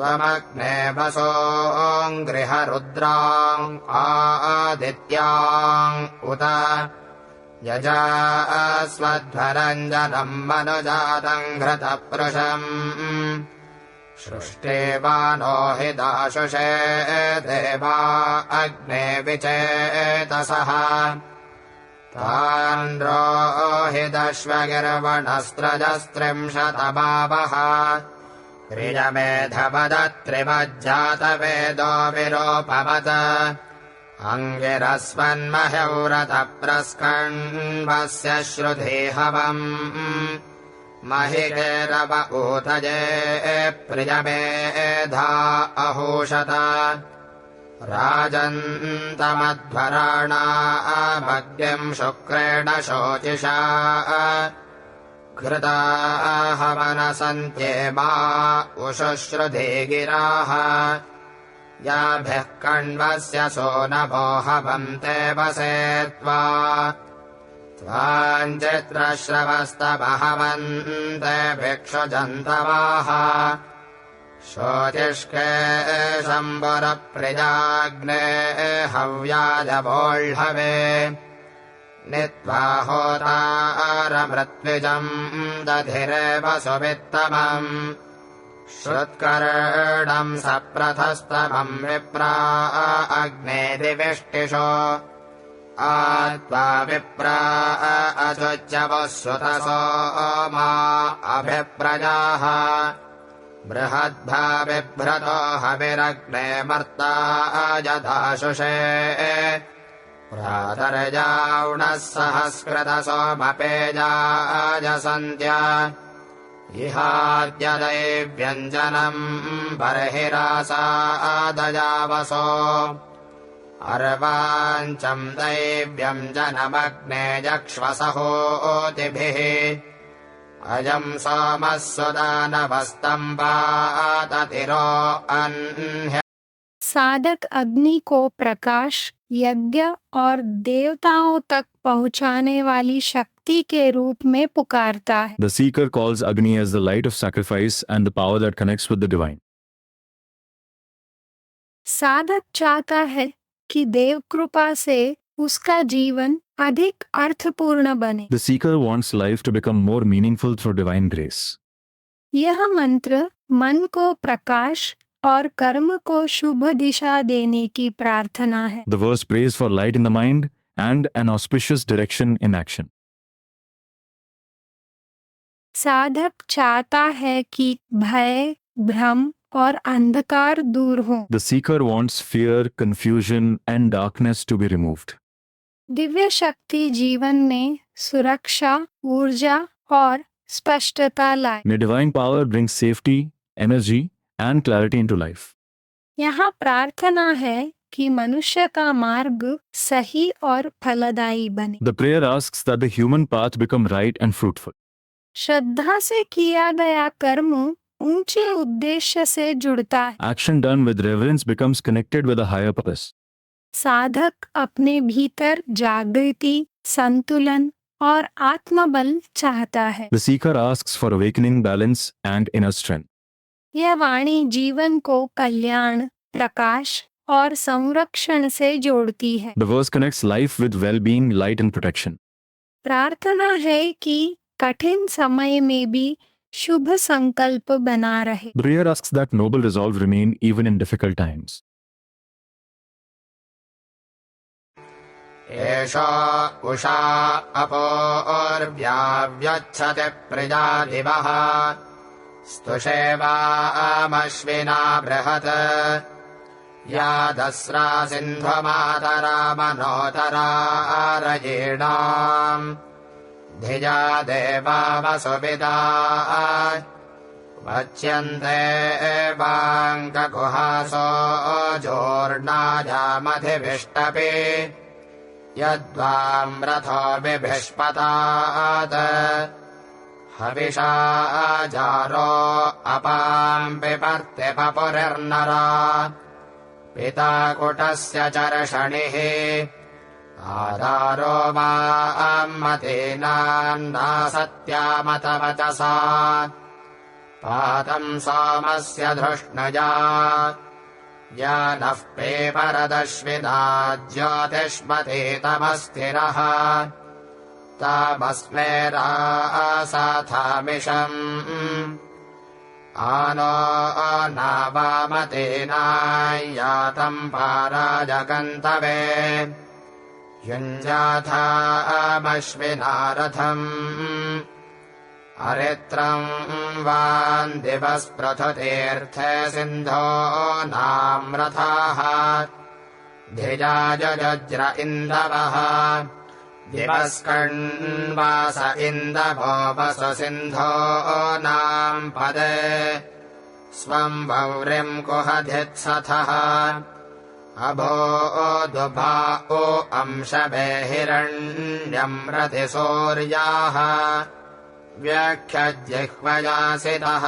त्वमग्ने वसोऽङ्गृहरुद्राम् आदित्याम् उत यजास्वध्वरञ्जनम् मनुजातम् घृतपृशम् सृष्टेवानो हि दाशुषे देवा अग्ने विचेतसः तान् रोहिदश्वगिर्वणस्त्रजस्त्रिंशतमावः क्रियमेधपदत्रिमज्जातवेदो विरोपवत् अङ्गिरस्वन्मह्यौरतप्रस्कण्वस्य श्रुधेहवम् महिकेरव ऊतये प्रियमेधा अहूषत राजन्तमध्वराणामग्निम् शुक्रेण शोचिषा घृता हवनसन्त्येमा उशुश्रुधे गिराः याभिः कण्वस्य सोनभो हवन्ते वसे त्वाञ्चित्रश्रवस्तमहवन्ते भिक्षुजन्तवाः शोचिष्के शम्बुरप्रियाग्ने हव्याजवोह्ळवे नित्वा होतारमृत्विजम् दधिरेव सुवित्तमम् श्रुत्कर्णम् सप्रथस्तमम् विप्रा अग्ने दिविष्टिषो आत्वा विप्रा अचुच्यवः सुतसो मा अभिप्रजाः बृहद्भा बिभ्रतो हविरग्ने मर्ता यदाशुषे प्रातर्जावणः सहस्कृतसोमपेजाजसन्त्या इहाद्यदैव्यञ्जनम् बर्हिरासादयावसो अर्वाञ्चम् दैव्यञ्जनमग्ने यक्ष्वसहोतिभिः अयम् सोमः सुदानवस्तम्भाततिरो अह्य। साधक अग्नि को प्रकाश, यज्ञ और देवताओं तक पहुंचाने वाली शक्ति के रूप में पुकारता है। The seeker calls Agni as the light of sacrifice and the power that connects with the divine. साधक चाहता है कि देव कृपा से उसका जीवन अधिक अर्थपूर्ण बने। The seeker wants life to become more meaningful through divine grace. यह मंत्र मन को प्रकाश और कर्म को शुभ दिशा देने की प्रार्थना है। The verse prays for light in the mind and an auspicious direction in action. साधक चाहता है कि भय, भ्रम और अंधकार दूर हो। The seeker wants fear, confusion, and darkness to be removed. दिव्य शक्ति जीवन में सुरक्षा, ऊर्जा और स्पष्टता लाए। May divine power bring safety, energy, and clarity into life. यहाँ प्रार्थना है कि मनुष्य का मार्ग सही और फलदायी बने। The prayer asks that the human path become right and fruitful. श्रद्धा से किया गया कर्म ऊंचे उद्देश्य से जुड़ता है। Action done with reverence becomes connected with a higher purpose. साधक अपने भीतर जागृति, संतुलन और आत्मबल चाहता है। The seeker asks for awakening, balance, and inner strength. यह वाणी जीवन को कल्याण, प्रकाश और संरक्षण से जोड़ती है। The verse connects life with well-being, light, and protection. प्रार्थना है कि कठिन समय में भी शुभ संकल्प बना रहे। The prayer asks that noble resolve remain even in difficult times. एषो उषा अपोर्व्याव्यच्छति प्रजादिवः स्तुषेवामश्विना बृहत् या दस्रा सिन्धुमातरा मनोतरा रयीणाम् धिया देवा वसुविदा वच्यन्ते वाङ्ककुहासो जोर्नाजामधिविष्टपि यद्वाम् रथो विभिष्पतात् हविषा जारो अपाम् पिपर्ति पपुरिर्नरा पिता कुटस्य चर्षणिः आधारो वामतीनान्नासत्यामतवचसा पातं सोमस्य धृष्णजा या नः पेपरदश्विना ज्योतिष्मते तमस्थिरः तामस्मे रासाथामिषम् आनो नावामतेनाय्यातम् पाराजगन्तवे युञ्जाथामश्विनारथम् अरित्रम् वान्दिवस्पृथुतीर्थे सिन्धो नाम्रथाः धिजा जज्र इन्दवः दिवस्कण्वास इन्दवो वसु सिन्धो नाम् पदे स्वम् वौरिम् कुहधित्सथः अभो दुभा ओ अंशवे हिरण्यम् रतिसूर्याः व्याख्यजिह्वयासितः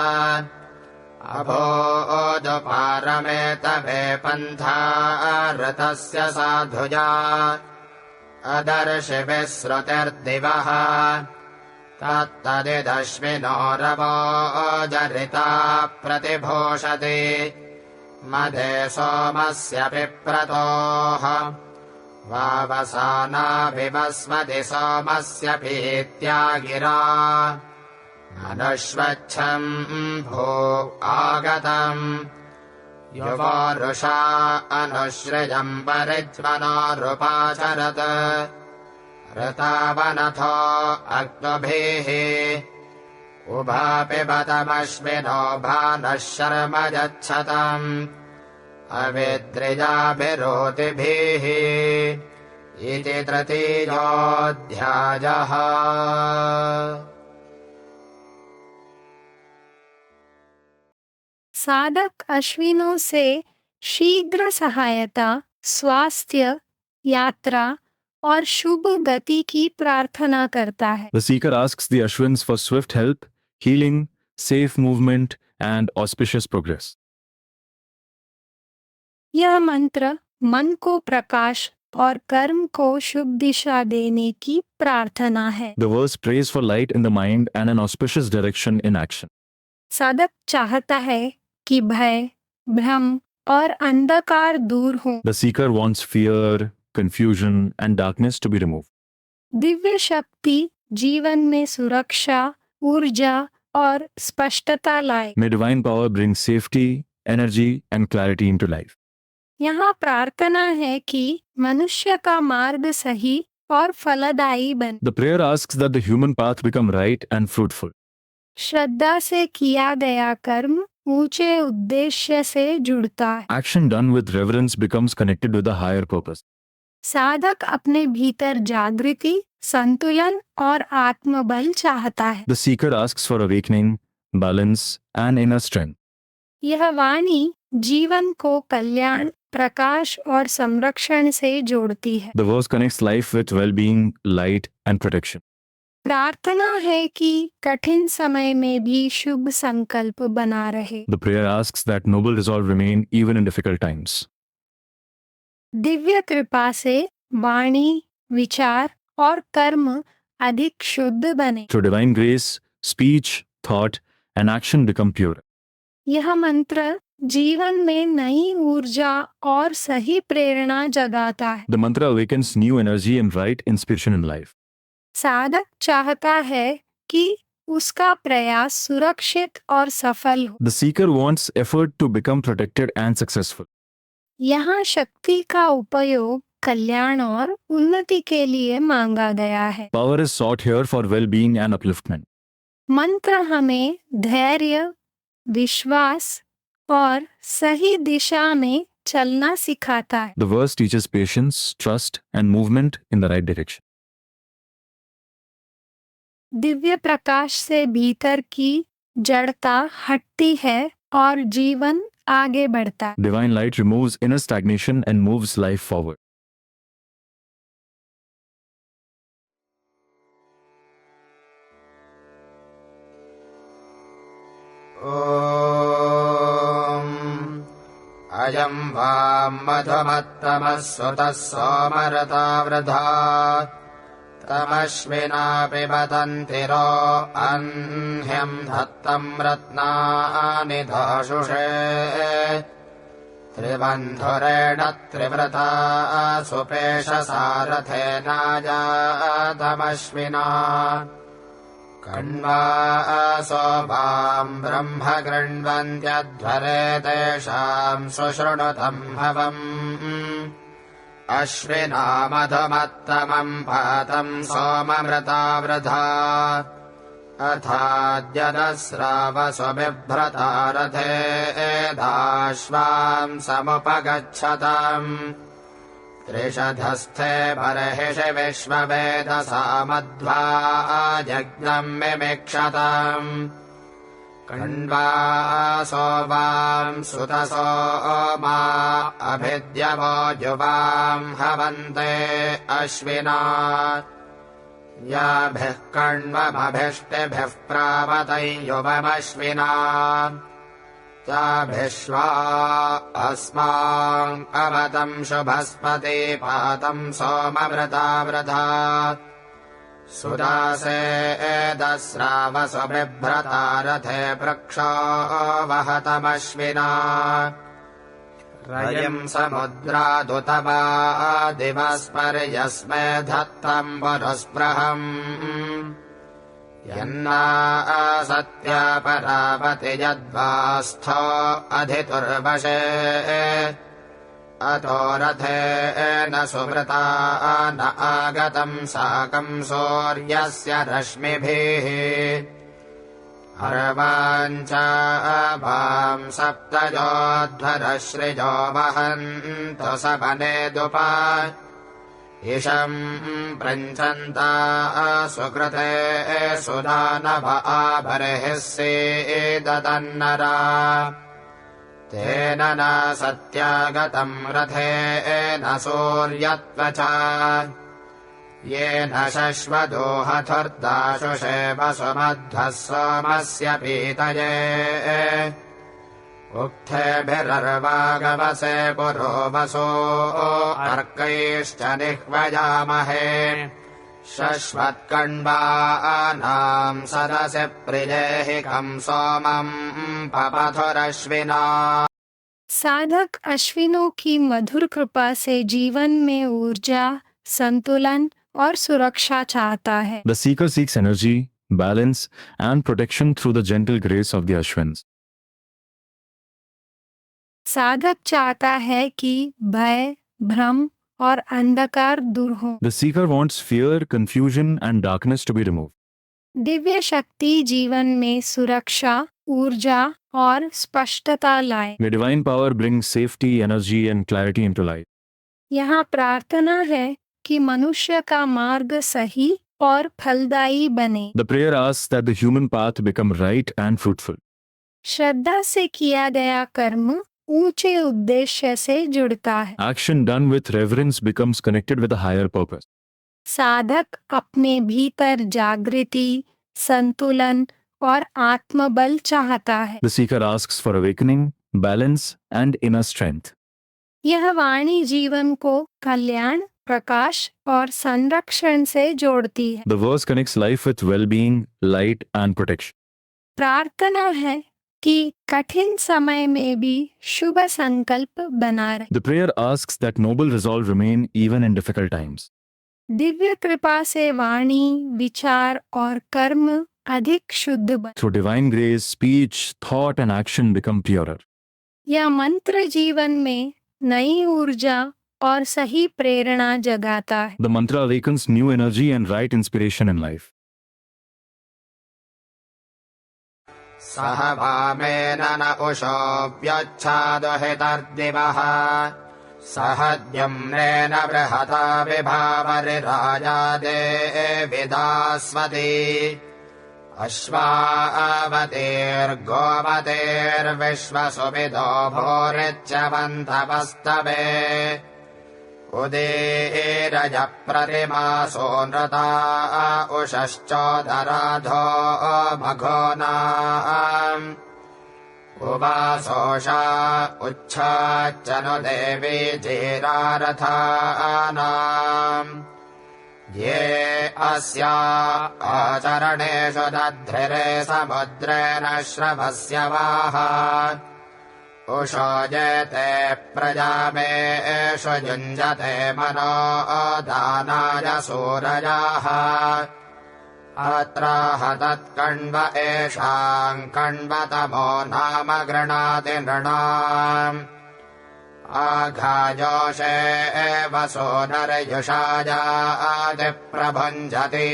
अभो दुपारमेतवे पन्था ऋतस्य साधुजा अदर्शिभिः श्रुतिर्दिवः तत्तदिदश्विनो रवो जरिता प्रतिभूषति मदे सोमस्य पिप्रतोः वावसानाभिवस्मति सोमस्य पीत्या गिरा अनुष्वच्छम् भो आगतम् युवोरुषा अनुश्रियम् परिज्वनोरुपाचरत् ऋतावनथो अग्निभिः उभापिबतमश्विनो भानः शर्म यच्छतम् अविद्रिजाभिरोतिभिः इति तृतीयोऽध्यायः। साधक अश्विनों से शीघ्र सहायता, स्वास्थ्य, यात्रा और शुभ गति की प्रार्थना करता है। The seeker asks the Ashwins for swift help, healing, safe movement, and auspicious progress. यह मंत्र मन को प्रकाश और कर्म को शुभ दिशा देने की प्रार्थना है। The verse prays for light in the mind and an auspicious direction in action. साधक चाहता है कि भय, भ्रम और अंधकार दूर हो। The seeker wants fear, confusion, and darkness to be removed. दिव्य शक्ति जीवन में सुरक्षा, ऊर्जा और स्पष्टता लाए। May divine power bring safety, energy, and clarity into life. यहाँ प्रार्थना है कि मनुष्य का मार्ग सही और फलदायी बने। The prayer asks that the human path become right and fruitful. श्रद्धा से किया गया कर्म ऊंचे उद्देश्य से जुड़ता है। Action done with reverence becomes connected with a higher purpose. साधक अपने भीतर जागृति, संतुलन और आत्मबल चाहता है। The seeker asks for awakening, balance, and inner strength. यह वाणी जीवन को कल्याण, प्रकाश और संरक्षण से जोड़ती है। The verse connects life with well-being, light, and protection. प्रार्थना है कि कठिन समय में भी शुभ संकल्प बना रहे। The prayer asks that noble resolve remain even in difficult times. दिव्य कृपा से वाणी, विचार और कर्म अधिक शुद्ध बने। Through divine grace, speech, thought, and action become pure. यह मंत्र जीवन में नई ऊर्जा और सही प्रेरणा जगाता है। The mantra awakens new energy and right inspiration in life. साधक चाहता है कि उसका प्रयास सुरक्षित और सफल हो। The seeker wants effort to become protected and successful. यहाँ शक्ति का उपयोग कल्याण और उन्नति के लिए मांगा गया है। Power is sought here for well-being and upliftment. मंत्र हमें धैर्य, विश्वास और सही दिशा में चलना सिखाता है। The verse teaches patience, trust, and movement in the right direction. Divya Prakash से भीतर की जड़ता हटती है और जीवन आगे बढ़ता है। Divine light removes inner stagnation and moves life forward. अयम् वाम् मधुमत्तमः सुतः सोमरता वृधा तमश्विना पिबतन्तिरो अह्न्यम् धत्तम् रत्नानि दाशुषे त्रिबन्धुरेण त्रिव्रता सुपेशसारथेनाजातमश्विना कण्वासो वाम् ब्रह्म गृह्णन्त्यध्वरे तेषाम् सुशृणुतम् हवम् अश्विना मधुमत्तमम् पातम् सोममृता वृथा अथाद्यदस्रावसु बिभ्रता रथेदाश्वाम् समुपगच्छताम् त्रिषधस्थे बर्हिषि विश्ववेदसामध्वा यज्ञम् मिमिक्षताम् कण्वासो वाम् सुतसो मा अभिद्यवो युवाम् हवन्ते अश्विना याभिः कण्वमभिष्टिभिः प्रावतयुवमश्विना ताभिश्वा अस्माम् अवतम् शुभस्पति पातम् सोममृता वृथा सुदासे एदस्रावसु बिभ्रता रथे वृक्षो वहतमश्विना रयम् समुद्रादुतवा दिवस्पर्यस्मे धत्तम् पुरुस्पृहम् यन्नासत्यापरावति यद्वास्थो अधितुर्वशे अतो रथेन सुवृता न आगतम् साकम् सूर्यस्य रश्मिभिः अर्वाञ्च वाम् सप्तजोध्वरश्रिजो वहन्तु सपनेदुपा इषम् प्रञ्चन्ता सुकृते सुदानव आबर्हिः सीदतन्नरा तेन न सत्यागतम् रथेन सूर्यत्वचा येन शश्वदोहथुर्दाशुषे वसुमध्वः सोमस्य पीतये उक्थेभिरर्वागवसे पुरो वसो अर्कैश्च निह्वयामहे शश्वत्कण्वानाम् सदसि प्रियेहिकम् सोमम् पपथुरश्विना। साधक अश्विनों की मधुर कृपा से जीवन में ऊर्जा, संतुलन और सुरक्षा चाहता है। The seeker seeks energy, balance, and protection through the gentle grace of the Ashwins. साधक चाहता है कि भय, भ्रम और अंधकार दूर हो। The seeker wants fear, confusion, and darkness to be removed. दिव्य शक्ति जीवन में सुरक्षा, ऊर्जा और स्पष्टता लाए। The divine power brings safety, energy, and clarity into life. यहाँ प्रार्थना है कि मनुष्य का मार्ग सही और फलदायी बने। The prayer asks that the human path become right and fruitful. श्रद्धा से किया गया कर्म ऊंचे उद्देश्य से जुड़ता है। Action done with reverence becomes connected with a higher purpose. साधक अपने भीतर जागृति, संतुलन और आत्मबल चाहता है। The seeker asks for awakening, balance, and inner strength. यह वाणी जीवन को कल्याण, प्रकाश और संरक्षण से जोड़ती है। The verse connects life with well-being, light, and protection. प्रार्थना है कि कठिन समय में भी शुभ संकल्प बना रहे। The prayer asks that noble resolve remain even in difficult times. दिव्य कृपा से वाणी, विचार और कर्म अधिक शुद्ध बने। Through divine grace, speech, thought, and action become purer. यह मंत्र जीवन में नई ऊर्जा और सही प्रेरणा जगाता है। The mantra awakens new energy and right inspiration in life. सह वामेन न उषो व्यच्छादुहितर्दिवः सह द्युम्नेन बृहता विभावरिराजादेविदास्वती अश्वावतेर्गोमतेर्विश्वसुविदो भूरिच्यवन्तवस्तवे उदीरजप्रतिमासो नृता उषश्चोदराधो मघोनाम् उवासोषा उच्छाच्च नु देवी जीरारथानाम् ये अस्या आचरणेषु दध्रिरे समुद्रेण श्रवस्य वाः उषो जेते प्रजामेषु युञ्जते मनो दानाय सूरजाः अत्राह तत्कण्व एषाम् कण्वतमो नाम गृणाति नृणाम् आघाजोषे एव सोनरयुषाजाति प्रभुञ्जति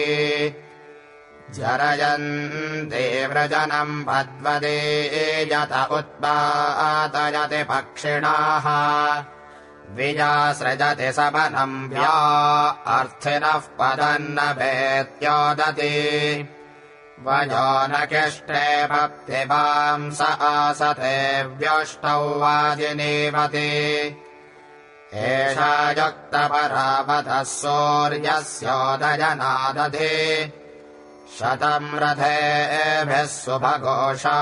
जरयन्ति व्रजनम् पद्वदीयत उत्पातयति पक्षिणाः विजासृजति सबनम् व्या अर्थिनः पदन्न भेत्योदति वयो न किष्टे भक्तिवांस आसते व्योष्टौ वाजिनीवति एषा युक्तपरावतः सूर्यस्योदयनादधि शतम् रथेभिः सुभघोषा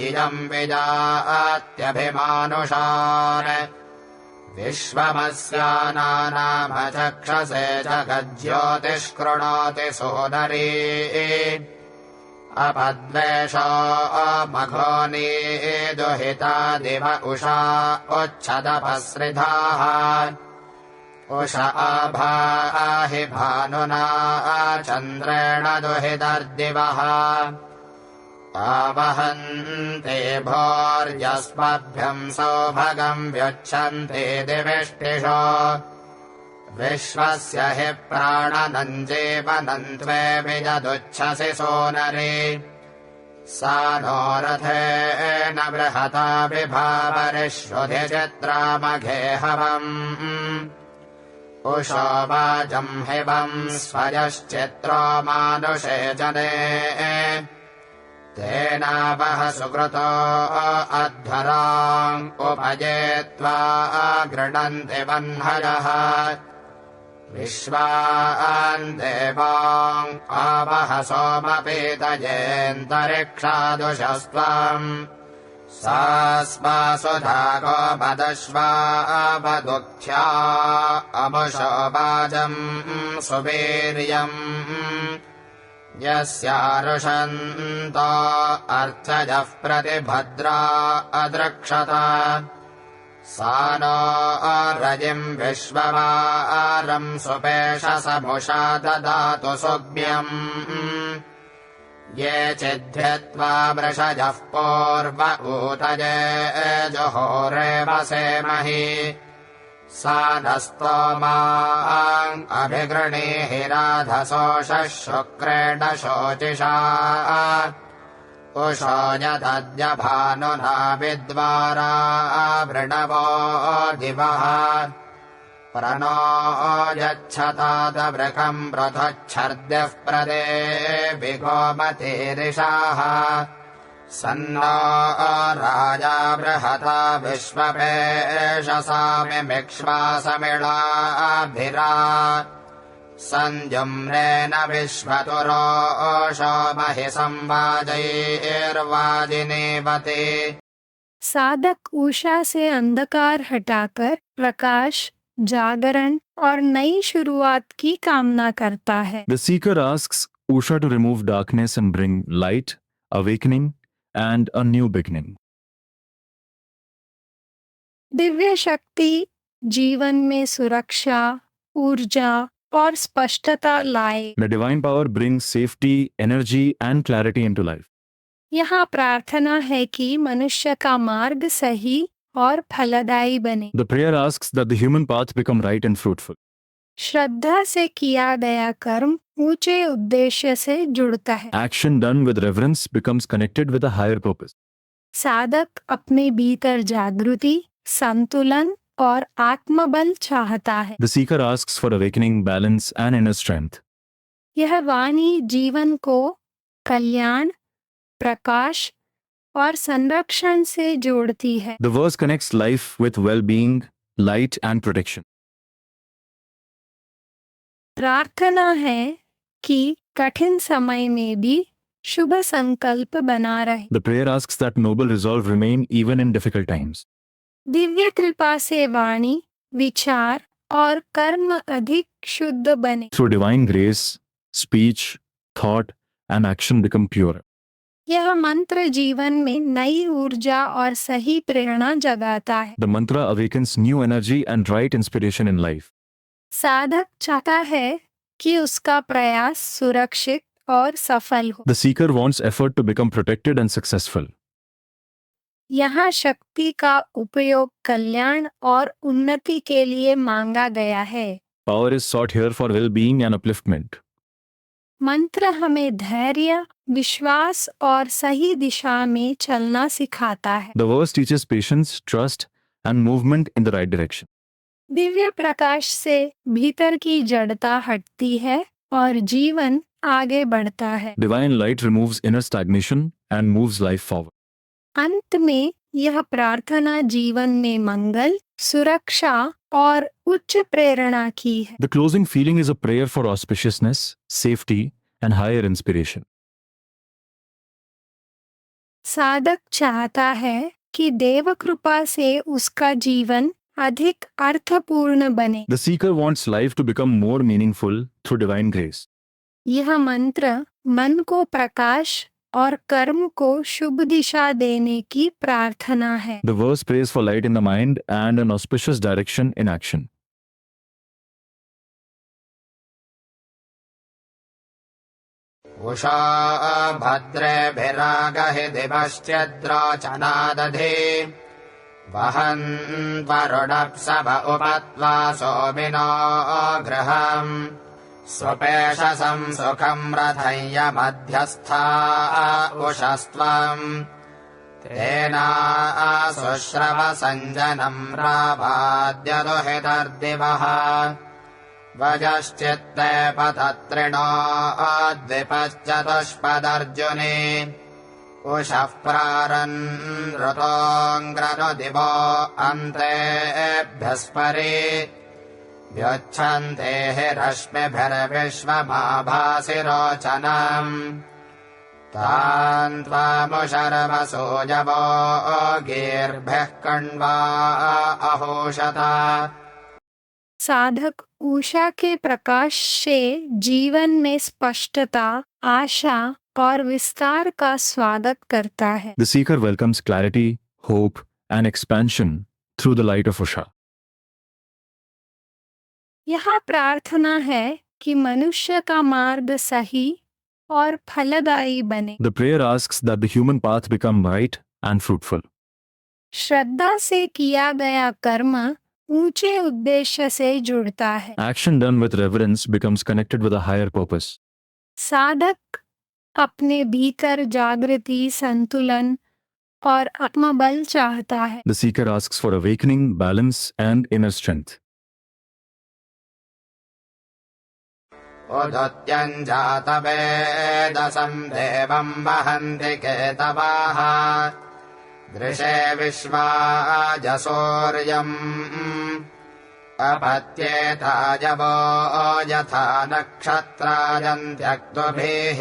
इयम् विजात्यभिमानुषान् विश्वमस्यानामचक्षसे जगज्योतिष्कृणोति सोदरी अपद्वेषो मघोनी दुहिता दिव उषा उच्छदपसृधाः उष आभाहि भानुना चन्द्रेण दुहितर्दिवः आवहन्ते भोर्यस्मभ्यम् सौभगम् व्युच्छन्ते दिविष्टिषो विश्वस्य हि प्राणनम् जीवनम् त्वे विजदुच्छसि सोनरि सा नो रथेन बृहता विभावरिष्वधि चित्रामघेहवम् उषो वाजम् हिवम् स्वयश्चित्रो मानुषे जने तेनावह सुकृतो अध्वराम् उपजेत्वा गृह्णन्ति वह्नयः विश्वान् देवान् आवह सोमपीतयेऽन्तरिक्षादुषस्त्वम् सा स्मासुधा गोमदश्वावदुःख्या अमुषो वाजम् सुवीर्यम् यस्यारुषन्तो अर्चजः प्रतिभद्रा अद्रक्षत सा नो रजिम् विश्ववारम् सुपेशसमुषा ददातु सुग्म्यम् ये चिद्ध्यत्वा वृषजः पूर्व ऊतये जुहोरेव सेमहि सा नस्तोमाम् अभिगृणीहि राधसोषः शुक्रेण शोचिषा उषो यदद्य भानुना विद्वारा वृणवो दिवः प्रणो यच्छतादवृकम् पृथच्छर्द्यः प्रदेवि गोमतीरिषाः सन्नो राजा बृहता विश्वपेशसामिक्ष्वासमिळाभिरा संजुम्रेण विश्वतुरोषो महि संवाजैर्वाजिनीवति। साधक उषा से अंधकार हटाकर प्रकाश, जागरण और नई शुरुआत की कामना करता है। The seeker asks Usha to remove darkness and bring light, awakening, and a new beginning. दिव्य शक्ति जीवन में सुरक्षा, ऊर्जा और स्पष्टता लाए। The divine power brings safety, energy, and clarity into life. यहाँ प्रार्थना है कि मनुष्य का मार्ग सही और फलदायी बने। The prayer asks that the human path become right and fruitful. श्रद्धा से किया गया कर्म ऊंचे उद्देश्य से जुड़ता है। Action done with reverence becomes connected with a higher purpose. साधक अपने भीतर जागृति, संतुलन और आत्मबल चाहता है। The seeker asks for awakening, balance, and inner strength. यह वाणी जीवन को कल्याण, प्रकाश और संरक्षण से जोड़ती है। The verse connects life with well-being, light, and protection. प्रार्थना है कि कठिन समय में भी शुभ संकल्प बना रहे। The prayer asks that noble resolve remain even in difficult times. दिव्य कृपा से वाणी, विचार और कर्म अधिक शुद्ध बने। Through divine grace, speech, thought, and action become pure. यह मंत्र जीवन में नई ऊर्जा और सही प्रेरणा जगाता है। The mantra awakens new energy and right inspiration in life. साधक चाहता है कि उसका प्रयास सुरक्षित और सफल हो। The seeker wants effort to become protected and successful. यहाँ शक्ति का उपयोग कल्याण और उन्नति के लिए मांगा गया है। Power is sought here for well-being and upliftment. मंत्र हमें धैर्य, विश्वास और सही दिशा में चलना सिखाता है। The verse teaches patience, trust, and movement in the right direction. Divya Prakash से भीतर की जड़ता हटती है और जीवन आगे बढ़ता है। Divine light removes inner stagnation and moves life forward. अंत में यह प्रार्थना जीवन में मंगल, सुरक्षा और उच्च प्रेरणा की है। The closing feeling is a prayer for auspiciousness, safety, and higher inspiration. साधक चाहता है कि देव कृपा से उसका जीवन अधिक अर्थपूर्ण बने। The seeker wants life to become more meaningful through divine grace. यह मंत्र मन को प्रकाश और कर्म को शुभ दिशा देने की प्रार्थना है। The verse prays for light in the mind and an auspicious direction in action. उषा भद्रेभिरागहि दिवश्चिद्रोचनादधि वहन्त्वरुणप्सभ उपत्वा सोमिनो गृहम् स्वपेशसं सुखं रथय्यमध्यस्था उषस्त्वम् तेनाशुश्रवसञ्जनम् रावाद्यदुहितर्दिवः वजश्चित्ते पतत्रिणो द्विपश्चतुष्पदर्जुने उषः प्रारन् ऋतोऽङ्ग्रनुदिवो अन्तेभ्यस्परि व्युच्छन्ते हि रश्मिभिर्विश्वमाभासि रोचनम् तान् त्वामुशर्वसूयवो गीर्भिः कण्वा अहोषत। साधक उषा के प्रकाश से जीवन में स्पष्टता, आशा और विस्तार का स्वागत करता है। The seeker welcomes clarity, hope, and expansion through the light of Usha. यह प्रार्थना है कि मनुष्य का मार्ग सही और फलदायी बने। The prayer asks that the human path become right and fruitful. श्रद्धा से किया गया कर्म ऊंचे उद्देश्य से जुड़ता है। Action done with reverence becomes connected with a higher purpose. साधक अपने भीतर जागृति, संतुलन और आत्मबल चाहता है। The seeker asks for awakening, balance, and inner strength. उदुत्यञ्जातवेदसं देवं वहन्ति केतवाः दृशे विश्वाजसूर्यम् अपत्येताजवो यथा नक्षत्रायन्त्यक्तुभिः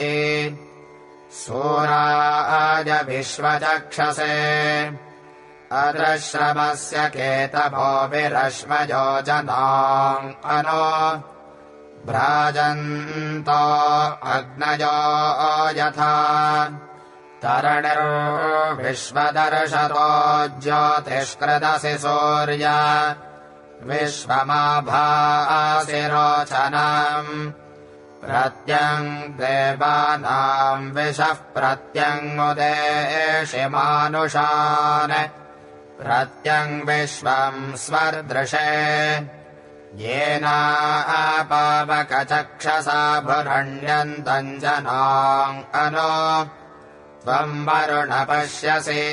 सूराय विश्वचक्षसे अदृश्रमस्य केतवो विरश्मयो जनाम् अनो भ्राजन्तो अग्नयो यथा तरणिर्विश्वदर्शतो ज्योतिष्कृदसि सूर्य विश्वमाभासि रोचनम् प्रत्यङ् देवानां विशः प्रत्यङ्मुदेशि मानुषान् प्रत्यङ् विश्वम् स्वर्दृशे येनापावकचक्षसा भुरण्यन्तम् जनाम् अनो त्वम् वरुण पश्यसि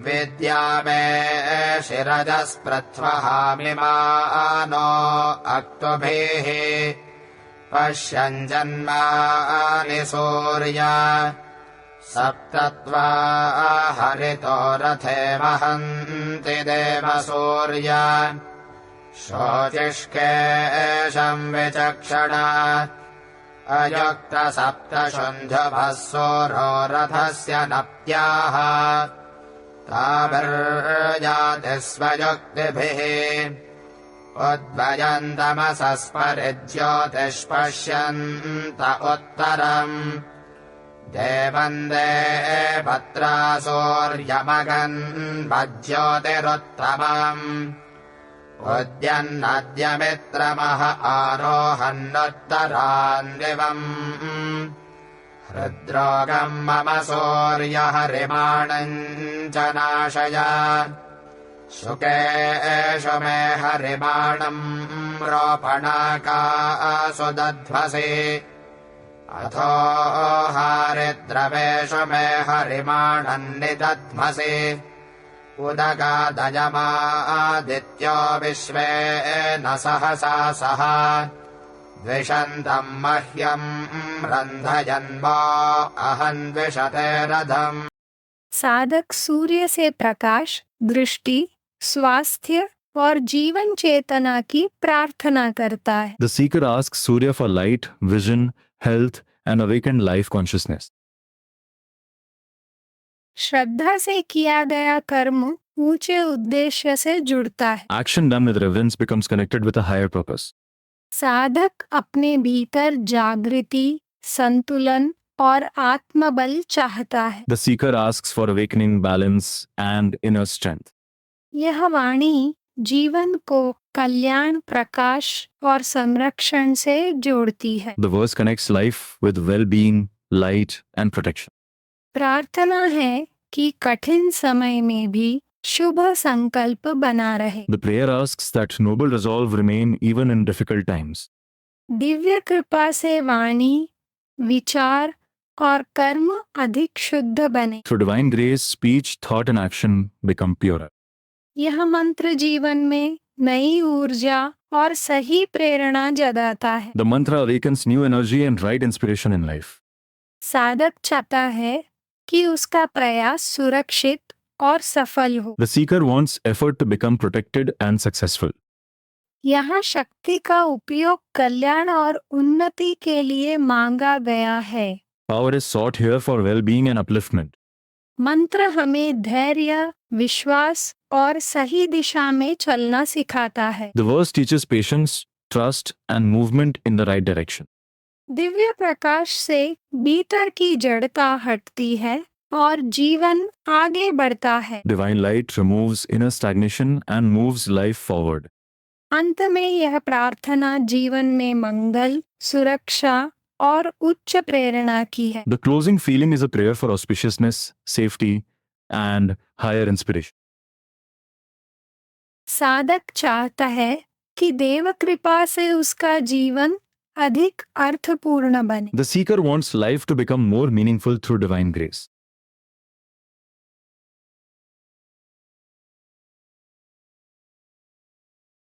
विद्यामे शिरजस्पृथ्वहामिमानो अक्तुभिः पश्यन् जन्मानि सूर्य सप्तत्वा हरितो रथे वहन्ति देवसूर्य शोचिष्केशम् विचक्षण अयुक्तसप्तशुन्धुभः सूरो रथस्य नप्त्याः ताभिर्याति स्वयुक्तिभिः उद्भयन्तमसस्परिज्योतिष्पश्यन्त उत्तरम् देवन्दे भद्रासूर्यमगन्वज्योतिरुत्तमम् उद्यन्नद्यमित्रमः आरोहन्नुत्तरान् दिवम् हृद्रोगम् मम सूर्यहरिमाणम् च नाशय शुकेषु मे हरिमाणम् रोपणाकासु दध्वसि अथो हरिद्रवेषु मे हरिमाणम् निदध्मसि उदगादयमादित्यो विश्वे न सहसा सह द्विषन्तम् मह्यम् रन्धयन्मो अहम् द्विषते रथम्। साधक सूर्य से प्रकाश, दृष्टि, स्वास्थ्य और जीवन चेतना की प्रार्थना करता है। The seeker asks Surya for light, vision, health, and awakened life consciousness. श्रद्धा से किया गया कर्म ऊंचे उद्देश्य से जुड़ता है। Action done with reverence becomes connected with a higher purpose. साधक अपने भीतर जागृति, संतुलन और आत्मबल चाहता है। The seeker asks for awakening, balance, and inner strength. यह वाणी जीवन को कल्याण, प्रकाश और संरक्षण से जोड़ती है। The verse connects life with well-being, light, and protection. प्रार्थना है कि कठिन समय में भी शुभ संकल्प बना रहे। The prayer asks that noble resolve remain even in difficult times. दिव्य कृपा से वाणी, विचार और कर्म अधिक शुद्ध बने। Through divine grace, speech, thought, and action become purer. यह मंत्र जीवन में नई ऊर्जा और सही प्रेरणा जगाता है। The mantra awakens new energy and right inspiration in life. साधक चाहता है कि उसका प्रयास सुरक्षित और सफल हो। The seeker wants effort to become protected and successful. यहाँ शक्ति का उपयोग कल्याण और उन्नति के लिए मांगा गया है। Power is sought here for well-being and upliftment. मंत्र हमें धैर्य, विश्वास और सही दिशा में चलना सिखाता है। The verse teaches patience, trust, and movement in the right direction. Divya Prakash से भीतर की जड़ता हटती है और जीवन आगे बढ़ता है। Divine light removes inner stagnation and moves life forward. अंत में यह प्रार्थना जीवन में मंगल, सुरक्षा और उच्च प्रेरणा की है। The closing feeling is a prayer for auspiciousness, safety, and higher inspiration. साधक चाहता है कि देव कृपा से उसका जीवन अधिक अर्थपूर्ण बने। The seeker wants life to become more meaningful through divine grace.